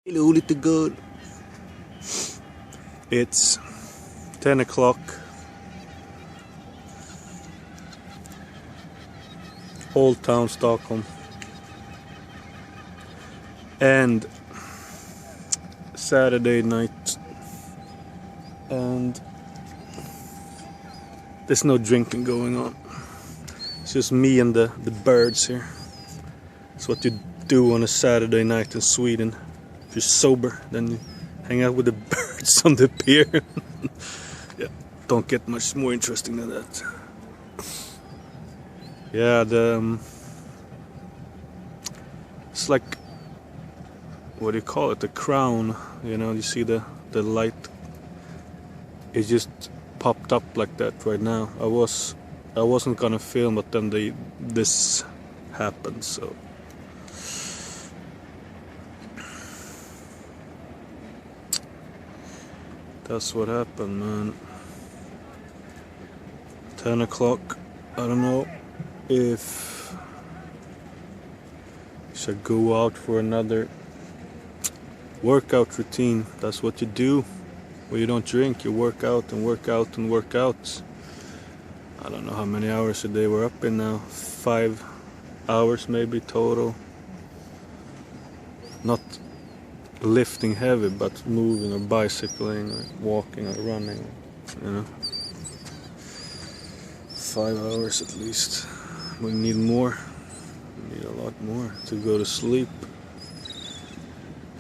Hello, little girl. It's 10 o'clock. Old Town, Stockholm. And Saturday night. And there's no drinking going on. It's just me and the birds here. It's what you do on a Saturday night in Sweden. If you're sober, then you hang out with the birds on the pier. Yeah, don't get much more interesting than that. Yeah, it's like, what do you call it? The crown. You know, you see the light. It just popped up like that right now. I wasn't gonna film, but then this happened. So that's what happened, man. 10 o'clock. I don't know if I should go out for another workout routine. That's what you do when you don't drink. You work out and work out and work out. I don't know how many hours a day we're up in now. 5 hours maybe total. Not lifting heavy, but moving or bicycling or walking or running, you know. 5 hours at least. We need more. We need a lot more to go to sleep.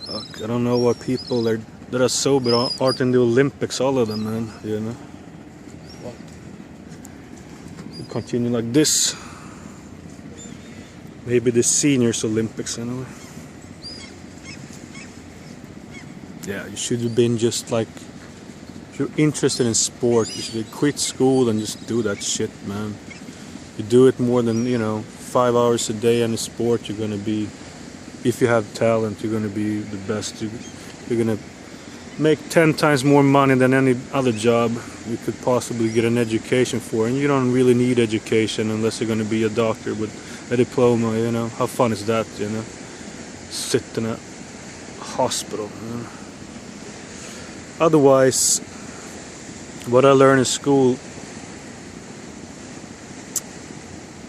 Fuck, I don't know why people that are sober aren't in the Olympics, all of them, man, you know. What? We continue like this. Maybe the seniors Olympics anyway. Yeah, you should have been just like, if you're interested in sport, you should quit school and just do that shit, man. You do it more than, 5 hours a day in a sport, you're gonna be, if you have talent, you're gonna be the best. You're gonna make 10 times more money than any other job you could possibly get an education for. And you don't really need education unless you're gonna be a doctor with a diploma, you know. How fun is that, you know? Sit in a hospital, you know? Otherwise, what I learned in school,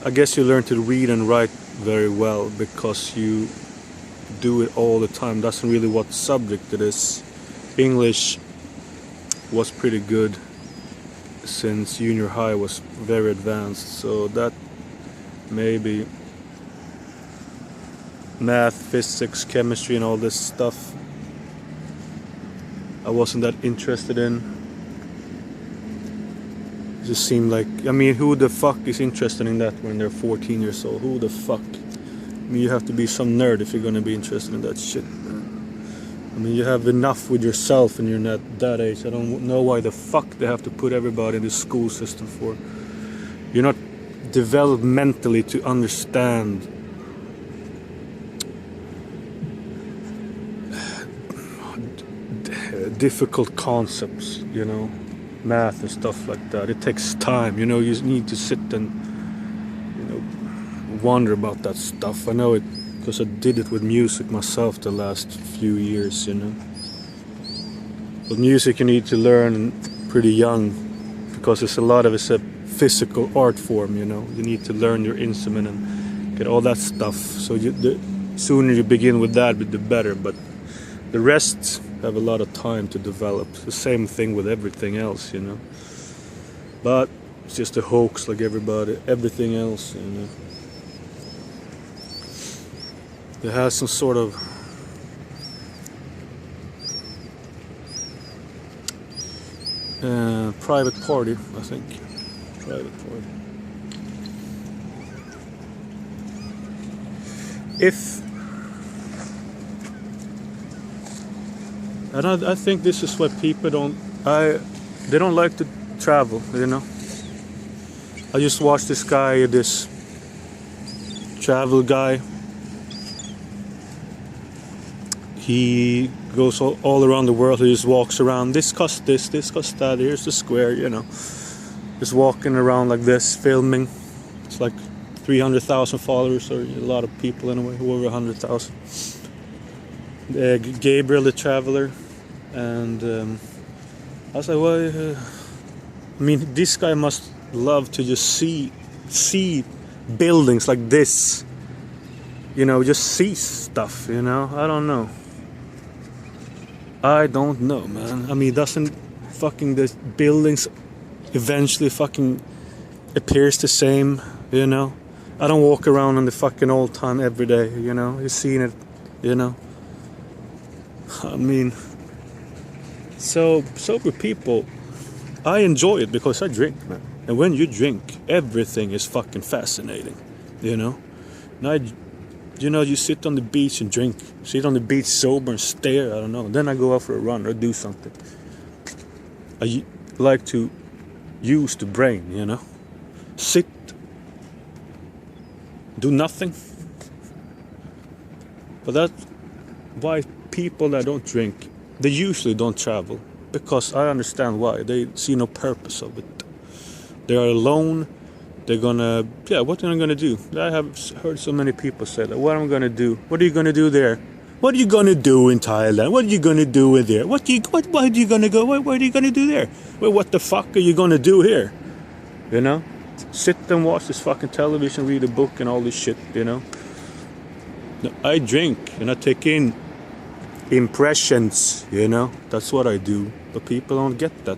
I guess you learn to read and write very well because you do it all the time. That's really what subject it is. English was pretty good since junior high was very advanced, so that maybe math, physics, chemistry and all this stuff I wasn't that interested in. It just seemed like, who the fuck is interested in that when they're 14 years old? Who the fuck? You have to be some nerd if you're gonna be interested in that shit, man. You have enough with yourself and you're not that age. I don't know why the fuck they have to put everybody in the school system for. You're not developed mentally to understand difficult concepts, math and stuff like that. It takes time, you need to sit and wonder about that stuff. I know it because I did it with music myself the last few years, But music you need to learn pretty young because it's a physical art form, You need to learn your instrument and get all that stuff. So the sooner you begin with that, the better. But the rest have a lot of time to develop. The same thing with everything else, But it's just a hoax like everything else, It has some sort of private party, I think. Private party. And I think this is why people they don't like to travel, I just watched this travel guy. He goes all around the world. He just walks around. This costs this costs that. Here's the square, Just walking around like this, filming. It's like 300,000 followers, or a lot of people anyway, over 100,000. Gabriel the Traveler, and I was like, well, I mean, this guy must love to just see buildings like this, you know, just see stuff, you know. I don't know, man. I mean, doesn't fucking the buildings eventually fucking appears the same, you know? I don't walk around on the fucking Old Town every day, you know? You've seen it, you know? I mean, so sober people, I enjoy it because I drink, man. And when you drink, everything is fucking fascinating, you know? And you know, you sit on the beach and drink. Sit on the beach sober and stare, I don't know. Then I go out for a run or do something. I like to use the brain, you know? Sit, do nothing. But that's why people that don't drink, they usually don't travel. Because I understand why. They see no purpose of it. They are alone. They're gonna, what am I gonna do? I have heard so many people say that. What am I gonna do? What are you gonna do there? What are you gonna do in Thailand? What are you gonna do with there? Where are you gonna go? What are you gonna do there? Well, what the fuck are you gonna do here? You know? Sit and watch this fucking television, read a book and all this shit, you know? I drink and I take in impressions, you know? That's what I do. But people don't get that.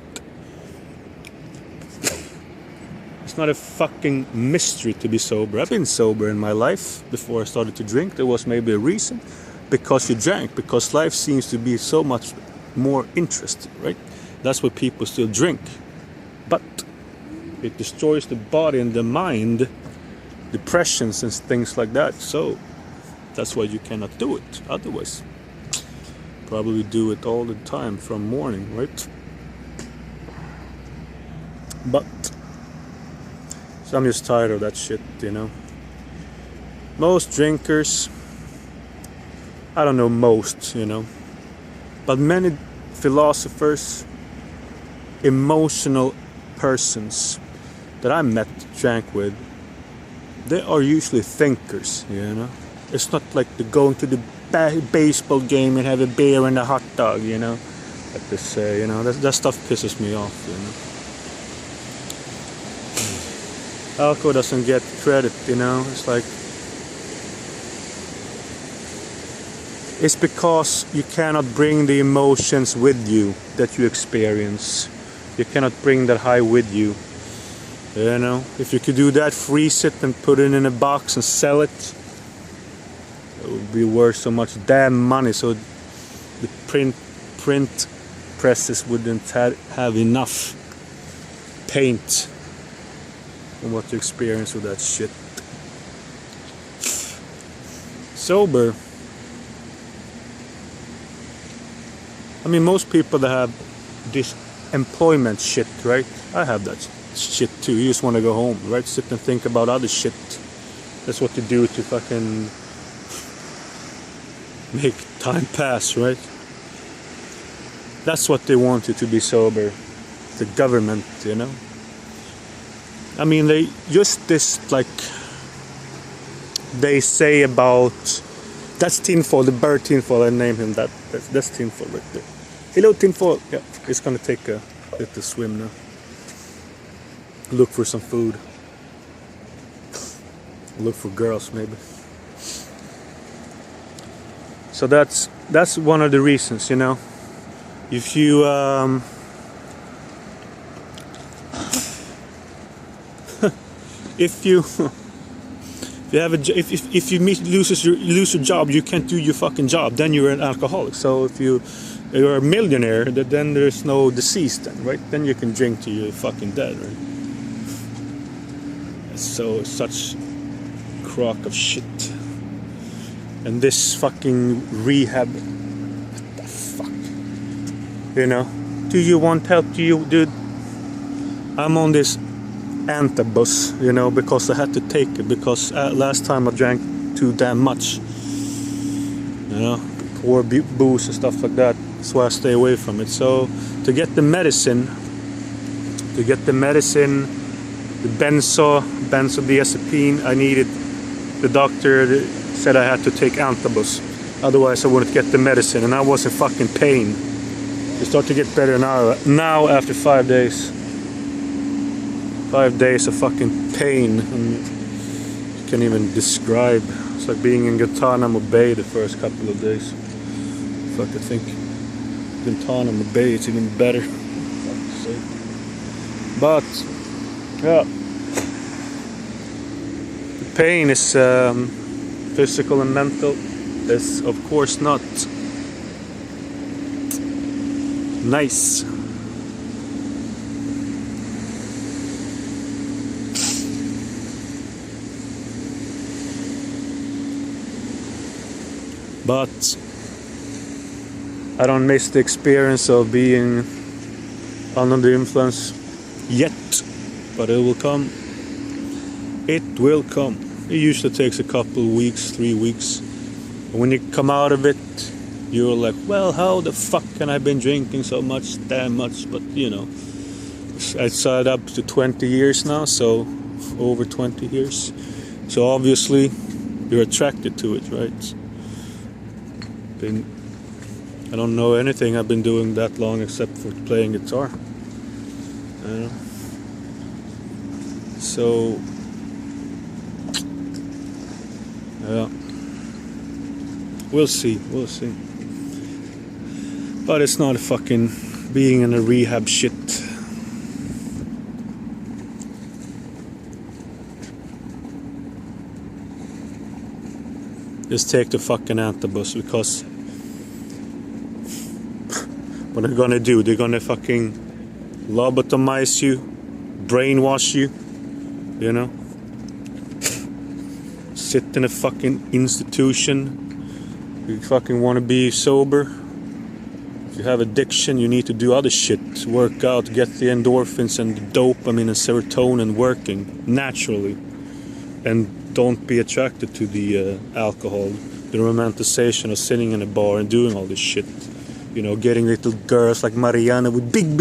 It's not a fucking mystery to be sober. I've been sober in my life before I started to drink. There was maybe a reason. Because you drank. Because life seems to be so much more interesting, right? That's why people still drink. But it destroys the body and the mind. Depressions and things like that. So that's why you cannot do it. Otherwise, probably do it all the time from morning, right? But so I'm just tired of that shit, you know. Most drinkers, I don't know most, you know, but many philosophers, emotional persons that I met, drank with, they are usually thinkers, you know. It's not like they're going to the baseball game and have a beer and a hot dog, you know, like they say, you know. That stuff pisses me off, you know. Alcohol doesn't get credit, you know. It's like, it's because you cannot bring the emotions with you that you experience. You cannot bring that high with you, you know. If you could do that, freeze it and put it in a box and sell it, it would be worth so much damn money. So the print presses wouldn't have enough paint on what you experience with that shit. Sober, I mean, most people that have this employment shit, right? I have that shit too. You just want to go home, right? Sit and think about other shit. That's what you do to fucking make time pass, right? That's what they want you to be sober. The government, you know. I mean, they just this, like, they say about, that's Tinfoil, the bird Tinfoil, I named him that. That's Tinfoil right there. Hello, Tinfoil. Yeah, he's gonna take a little swim now. Look for some food. Look for girls, maybe. So that's one of the reasons, you know. If you if you lose your job, you can't do your fucking job, then you're an alcoholic. So if you're a millionaire, then there's no disease then, right? Then you can drink till you're fucking dead, right? So such crock of shit. And this fucking rehab, what the fuck? You know? Do you want help? Do you, dude? I'm on this antabus, you know, because I had to take it, because last time I drank too damn much, you know, pour booze and stuff like that. That's why I stay away from it. So to get the medicine, the benzodiazepine, I needed, the doctor said I had to take antabus. Otherwise I wouldn't get the medicine, and I was in fucking pain. It started to get better now after 5 days. 5 days of fucking pain, and you can't even describe. It's like being in Guantanamo Bay the first couple of days. Fuck, I think Guantanamo Bay is even better. But yeah, the pain is physical and mental. It's of course not nice. But I don't miss the experience of being under the influence yet, but it will come. It will come. It usually takes a couple of weeks, 3 weeks. And when you come out of it, you're like, well, how the fuck can I been drinking so much, damn much? But you know, it's up to 20 years now, so over 20 years. So obviously, you're attracted to it, right? I don't know anything I've been doing that long except for playing guitar. So yeah, we'll see. But it's not fucking being in a rehab shit. Just take the fucking antibus, because what they're gonna do, they're gonna fucking lobotomize you, brainwash you, you know? Sit in a fucking institution. You fucking wanna be sober. If you have addiction, you need to do other shit. Work out, get the endorphins and the dopamine and serotonin working naturally. And don't be attracted to the alcohol, the romanticization of sitting in a bar and doing all this shit. You know, getting little girls like Mariana with big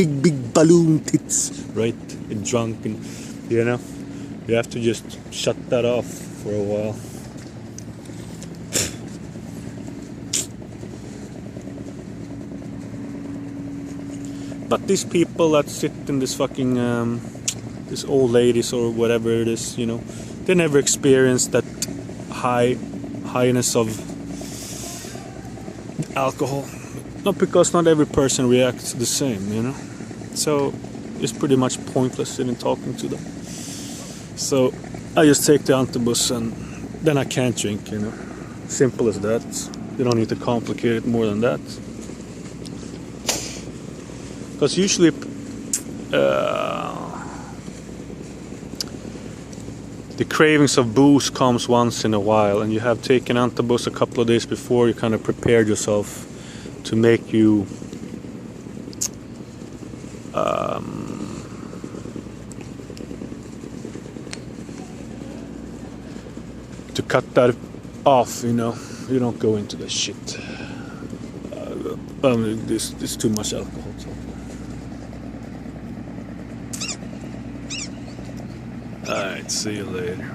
balloon tits, right? And drunk, and you know, you have to just shut that off for a while. But these people that sit in this fucking, these old ladies or whatever it is, you know, they never experienced that highness of alcohol. Not because not every person reacts the same, you know. So it's pretty much pointless in talking to them. So I just take the antibus and then I can't drink, you know. Simple as that. You don't need to complicate it more than that. Because usually the cravings of booze comes once in a while, and you have taken antibus a couple of days before, you kind of prepared yourself to make you to cut that off, you know. You don't go into the shit. There's too much alcohol. So. Alright, see you later.